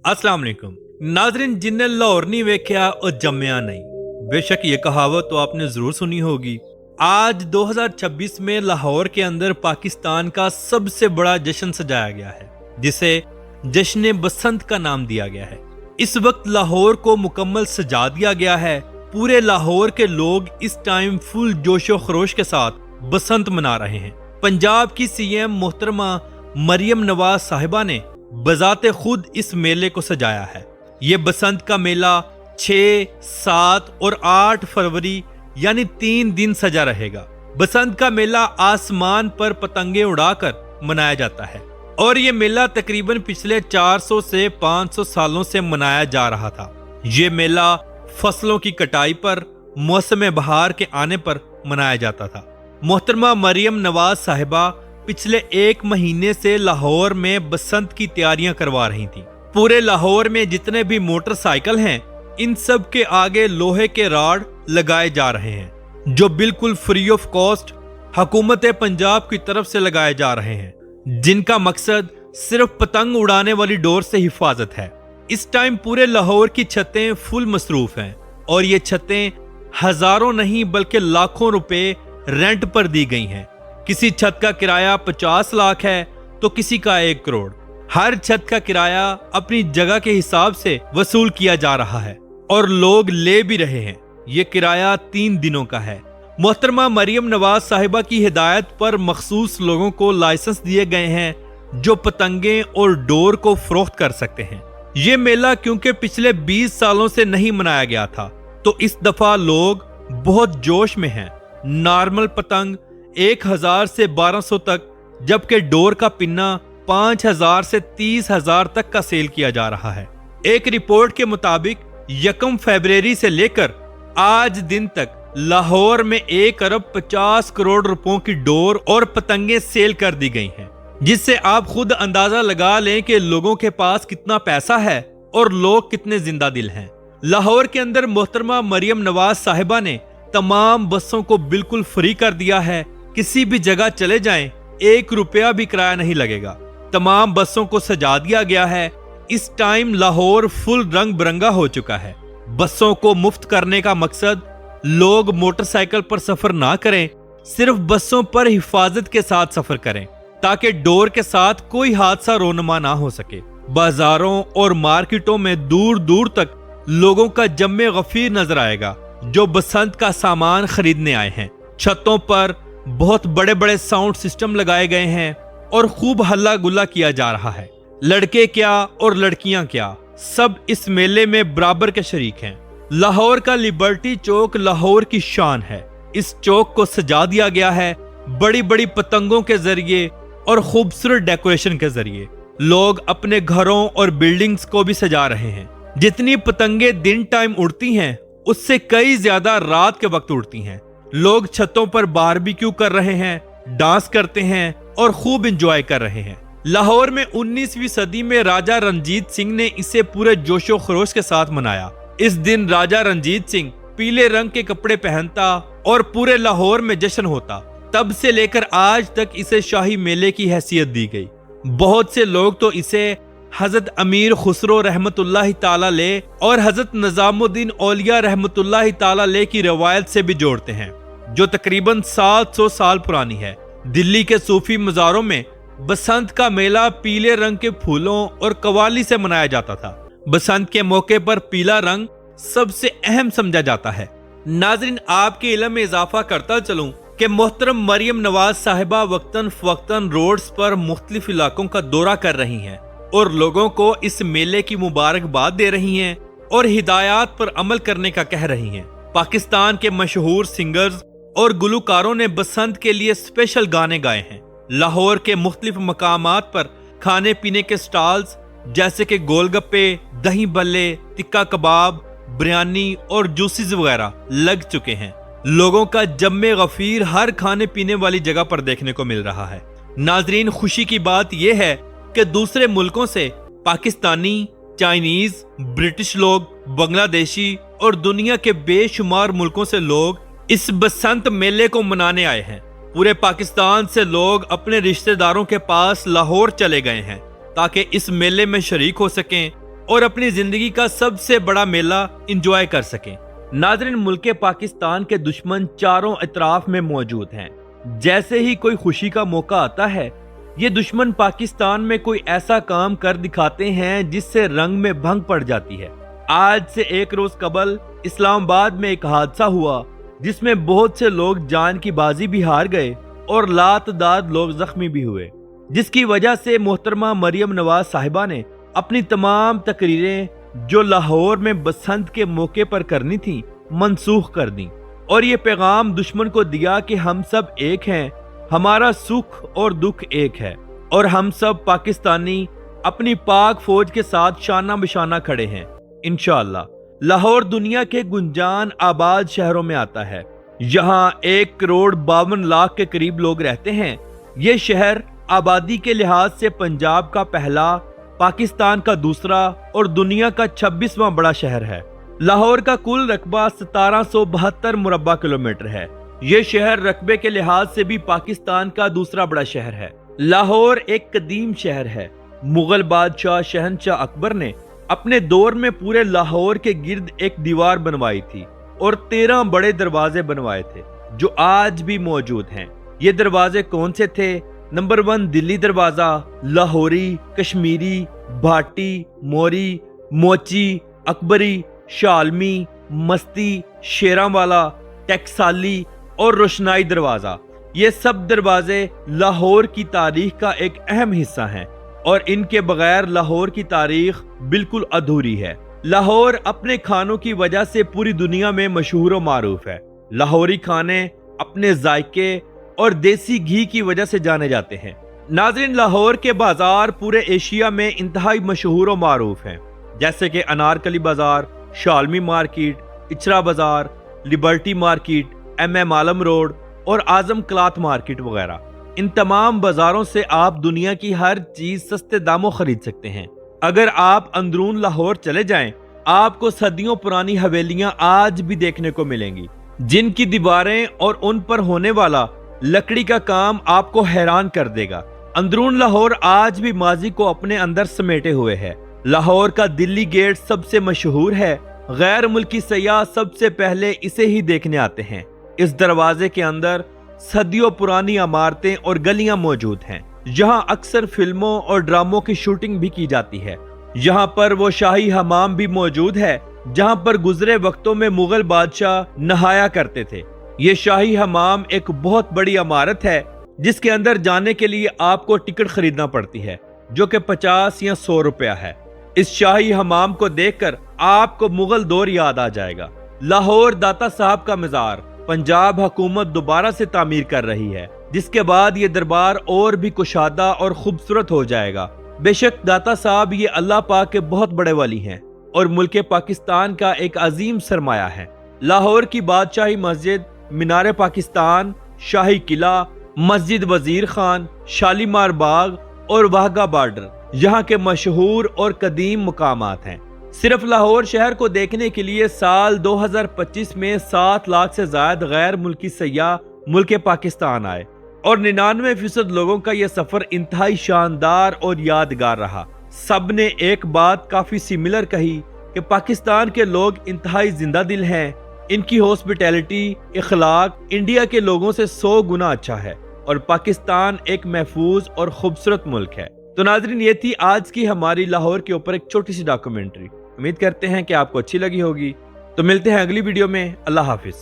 अस्सलाम वालेकुम नाजरीन, जिन्हें लाहौर नहीं वेख्या और जम्मिया नहीं। बेशक ये कहावत तो आपने जरूर सुनी होगी। आज 2026 में लाहौर के अंदर पाकिस्तान का सबसे बड़ा जश्न सजाया गया है, जिसे जश्न बसंत का नाम दिया गया है। इस वक्त लाहौर को मुकम्मल सजा दिया गया है। पूरे लाहौर के लोग इस टाइम फुल जोशो खरोश के साथ बसंत मना रहे हैं। पंजाब की सीएम मोहतरमा मरियम नवाज साहिबा ने बजाते खुद इस मेले को सजाया है। ये बसंत का मेला 6, 7 और 8 फरवरी यानी 3 दिन सजा रहेगा। बसंत का मेला आसमान पर पतंगे उड़ाकर मनाया जाता है और ये मेला तकरीबन पिछले 400 से 500 सालों से मनाया जा रहा था। ये मेला फसलों की कटाई पर मौसम बहार के आने पर मनाया जाता था। मोहतरमा मरियम नवाज साहिबा पिछले 1 महीने से लाहौर में बसंत की तैयारियां करवा रही थी। पूरे लाहौर में जितने भी मोटरसाइकिल हैं, इन सब के आगे लोहे के राड लगाए जा रहे हैं, जो बिल्कुल फ्री ऑफ कॉस्ट हुकूमत पंजाब की तरफ से लगाए जा रहे हैं, जिनका मकसद सिर्फ पतंग उड़ाने वाली डोर से हिफाजत है। इस टाइम पूरे लाहौर की छतें फुल मसरूफ हैं और ये छतें हजारों नहीं बल्कि लाखों रुपए रेंट पर दी गई हैं। किसी छत का किराया 50 लाख है तो किसी का 1 करोड़। हर छत का किराया अपनी जगह के हिसाब से वसूल किया जा रहा है और लोग ले भी रहे हैं। ये किराया 3 दिनों का है। मोहतरमा मरियम नवाज साहिबा की हिदायत पर मखसूस लोगों को लाइसेंस दिए गए हैं, जो पतंगे और डोर को फरोख्त कर सकते हैं। ये मेला क्योंकि पिछले 20 सालों से नहीं मनाया गया था, तो इस दफा लोग बहुत जोश में हैं। नॉर्मल पतंग 1000 से 1200 तक, जबकि डोर का पिन्ना 5000 से 30,000 तक का सेल किया जा रहा है। एक रिपोर्ट के मुताबिक 1 फरवरी से लेकर आज दिन तक लाहौर में 1 अरब 50 करोड़ रुपयों की डोर और पतंगे सेल कर दी गई हैं, जिससे आप खुद अंदाजा लगा लें कि लोगों के पास कितना पैसा है और लोग कितने जिंदा दिल हैं। लाहौर के अंदर मोहतरमा मरियम नवाज साहिबा ने तमाम बसों को बिल्कुल फ्री कर दिया है। किसी भी जगह चले जाएं, 1 रुपया भी किराया नहीं लगेगा। तमाम बसों को सजा दिया गया है। इस टाइम लाहौर फुल रंग बिरंगा हो चुका है। बसों को मुफ्त करने का मकसद लोग मोटरसाइकिल पर सफर ना करें, सिर्फ बसों पर हिफाजत के साथ सफर करें, ताकि डोर के साथ कोई हादसा रोनमा ना हो सके। बाजारों और मार्केटों में दूर दूर तक लोगों का जम्मे गफीर नजर आएगा, जो बसंत का सामान खरीदने आए हैं। छतों पर बहुत बड़े बड़े साउंड सिस्टम लगाए गए हैं और खूब हल्ला गुल्ला किया जा रहा है। लड़के क्या और लड़कियां क्या, सब इस मेले में बराबर के शरीक हैं। लाहौर का लिबर्टी चौक लाहौर की शान है। इस चौक को सजा दिया गया है बड़ी बड़ी पतंगों के जरिए और खूबसूरत डेकोरेशन के जरिए। लोग अपने घरों और बिल्डिंग्स को भी सजा रहे हैं। जितनी पतंगे दिन टाइम उड़ती हैं, उससे कई ज्यादा रात के वक्त उड़ती हैं। लोग छतों पर बारबेक्यू कर रहे हैं, डांस करते हैं और खूब एंजॉय कर रहे हैं। लाहौर में 19वीं सदी में राजा रंजीत सिंह ने इसे पूरे जोशो खरोश के साथ मनाया। इस दिन राजा रंजीत सिंह पीले रंग के कपड़े पहनता और पूरे लाहौर में जश्न होता। तब से लेकर आज तक इसे शाही मेले की हैसियत दी गई। बहुत से लोग तो इसे हजरत अमीर खुसरो रहमतुल्लाह ताला ले और हजरत निजामुद्दीन औलिया रहमतुल्लाह ताला ले की रवायत से भी जोड़ते हैं, जो तकरीबन 700 साल पुरानी है। दिल्ली के सूफी मज़ारों में बसंत का मेला पीले रंग के फूलों और कवाली से मनाया जाता था। बसंत के मौके पर पीला रंग सबसे अहम समझा जाता है। नाज़रीन, आपके इल्म में इजाफा करता चलूं कि मोहतरम मरियम नवाज साहिबा वक्तन फवक्तन रोड्स पर मुख्तलिफ इलाकों का दौरा कर रही हैं और लोगों को इस मेले की मुबारकबाद दे रही हैं और हिदायत पर अमल करने का कह रही हैं। पाकिस्तान के मशहूर सिंगर्स और गुलकारों ने बसंत के लिए स्पेशल गाने गाए हैं। लाहौर के मुख्तलिफ मकामात पर खाने पीने के स्टॉल्स जैसे कि गोलगप्पे, दही भल्ले, टिक्का कबाब, बिरयानी और जूसेस वगैरह लग चुके हैं। लोगों का जम्मे गफीर हर खाने पीने वाली जगह पर देखने को मिल रहा है। नाजरीन, खुशी की बात यह है कि दूसरे मुल्कों से पाकिस्तानी, चाइनीज, ब्रिटिश लोग, बांग्लादेशी और दुनिया के बेशुमार मुल्कों से लोग इस बसंत मेले को मनाने आए हैं। पूरे पाकिस्तान से लोग अपने रिश्तेदारों के पास लाहौर चले गए हैं ताकि इस मेले में शरीक हो सकें और अपनी जिंदगी का सबसे बड़ा मेला एंजॉय कर सकें। नाज़रीन, मुल्क पाकिस्तान के दुश्मन चारों अतराफ में मौजूद हैं। जैसे ही कोई खुशी का मौका आता है, ये दुश्मन पाकिस्तान में कोई ऐसा काम कर दिखाते हैं जिससे रंग में भंग पड़ जाती है। आज से एक रोज कबल इस्लामाबाद में एक हादसा हुआ जिसमें बहुत से लोग जान की बाजी भी हार गए और लातदाद लोग जख्मी भी हुए, जिसकी वजह से मोहतरमा मरियम नवाज साहिबा ने अपनी तमाम तकरीरें जो लाहौर में बसंत के मौके पर करनी थी मनसूख कर दी और ये पैगाम दुश्मन को दिया कि हम सब एक हैं, हमारा सुख और दुख एक है और हम सब पाकिस्तानी अपनी पाक फौज के साथ शाना बिशाना खड़े हैं। इंशाअल्लाह लाहौर दुनिया के गुंजान आबाद शहरों में आता है। यहाँ 1,52,00,000 के करीब लोग रहते हैं। ये शहर आबादी के लिहाज से पंजाब का पहला, पाकिस्तान का दूसरा और दुनिया का 26वां बड़ा शहर है। लाहौर का कुल रकबा 1772 मुरब्बा किलोमीटर है। ये शहर रकबे के लिहाज से भी पाकिस्तान का दूसरा बड़ा शहर है। लाहौर एक कदीम शहर है। मुगल बादशाह शहनशाह अकबर ने अपने दौर में पूरे लाहौर के गिर्द एक दीवार बनवाई थी और 13 बड़े दरवाजे बनवाए थे जो आज भी मौजूद हैं। ये दरवाजे कौन से थे? नंबर 1 दिल्ली दरवाजा, लाहौरी, कश्मीरी, भाटी, मोरी, मोची, अकबरी, शालमी, मस्ती, शेरांवाला, टेक्साली और रोशनाई दरवाजा। ये सब दरवाजे लाहौर की तारीख का एक अहम हिस्सा हैं और इनके बगैर लाहौर की तारीख बिल्कुल अधूरी है। लाहौर अपने खानों की वजह से पूरी दुनिया में मशहूर और मारूफ है। लाहौरी खाने अपने जायके और देसी घी की वजह से जाने जाते हैं। नाज़रीन, लाहौर के बाजार पूरे एशिया में इंतहाई मशहूर और मारूफ हैं, जैसे कि अनारकली बाजार, शालमी मार्केट, इचरा बाजार, लिबर्टी मार्केट, MM आलम रोड और आजम क्लॉथ मार्केट वगैरह। इन तमाम बाजारों से आप दुनिया की हर चीज सस्ते दामों खरीद सकते हैं। अगर आप अंदरून लाहौर चले जाएं, आपको सदियों पुरानी हवेलियां आज भी देखने को मिलेंगी, जिनकी दीवारें और उन पर होने वाला लकड़ी का काम आपको हैरान कर देगा। अंदरून लाहौर आज भी माजी को अपने अंदर समेटे हुए है। लाहौर का दिल्ली गेट सबसे मशहूर है। गैर मुल्की सयाह सबसे पहले इसे ही देखने आते हैं। इस दरवाजे के अंदर सदियों पुरानी इमारतें और गलियां मौजूद हैं, जहां अक्सर फिल्मों और ड्रामों की शूटिंग भी की जाती है। यहाँ पर वो शाही हमाम भी मौजूद है, जहां पर गुजरे वक्तों में मुगल बादशाह नहाया करते थे। ये शाही हमाम एक बहुत बड़ी इमारत है, जिसके अंदर जाने के लिए आपको टिकट खरीदना पड़ती है, जो कि 50 या 100 रुपया है। इस शाही हमाम को देखकर आपको मुगल दौर याद आ जाएगा। लाहौर दाता साहब का मजार पंजाब हुकूमत दोबारा से तामीर कर रही है, जिसके बाद ये दरबार और भी कुशादा और खूबसूरत हो जाएगा। बेशक दाता साहब ये अल्लाह पाक के बहुत बड़े वली हैं और मुल्क पाकिस्तान का एक अजीम सरमाया है। लाहौर की बादशाही मस्जिद, मीनार पाकिस्तान, शाही किला, मस्जिद वजीर खान, शालीमार बाग और वाहगा बॉर्डर यहाँ के मशहूर और कदीम मुकामात हैं। सिर्फ लाहौर शहर को देखने के लिए साल 2025 में 7 लाख से ज्यादा गैर मुल्की सयाह मुल्क पाकिस्तान आए और 99% लोगों का यह सफर इंतहाई शानदार और यादगार रहा। सब ने एक बात काफी सिमिलर कही कि पाकिस्तान के लोग इंतहाई जिंदा दिल हैं। इनकी हॉस्पिटैलिटी, इखलाक इंडिया के लोगों से 100 गुना अच्छा है और पाकिस्तान एक महफूज और खूबसूरत मुल्क है। तो नाजरीन, ये थी आज की हमारी लाहौर के ऊपर एक छोटी सी डॉक्यूमेंट्री। उम्मीद करते हैं कि आपको अच्छी लगी होगी। तो मिलते हैं अगली वीडियो में। अल्लाह हाफिज।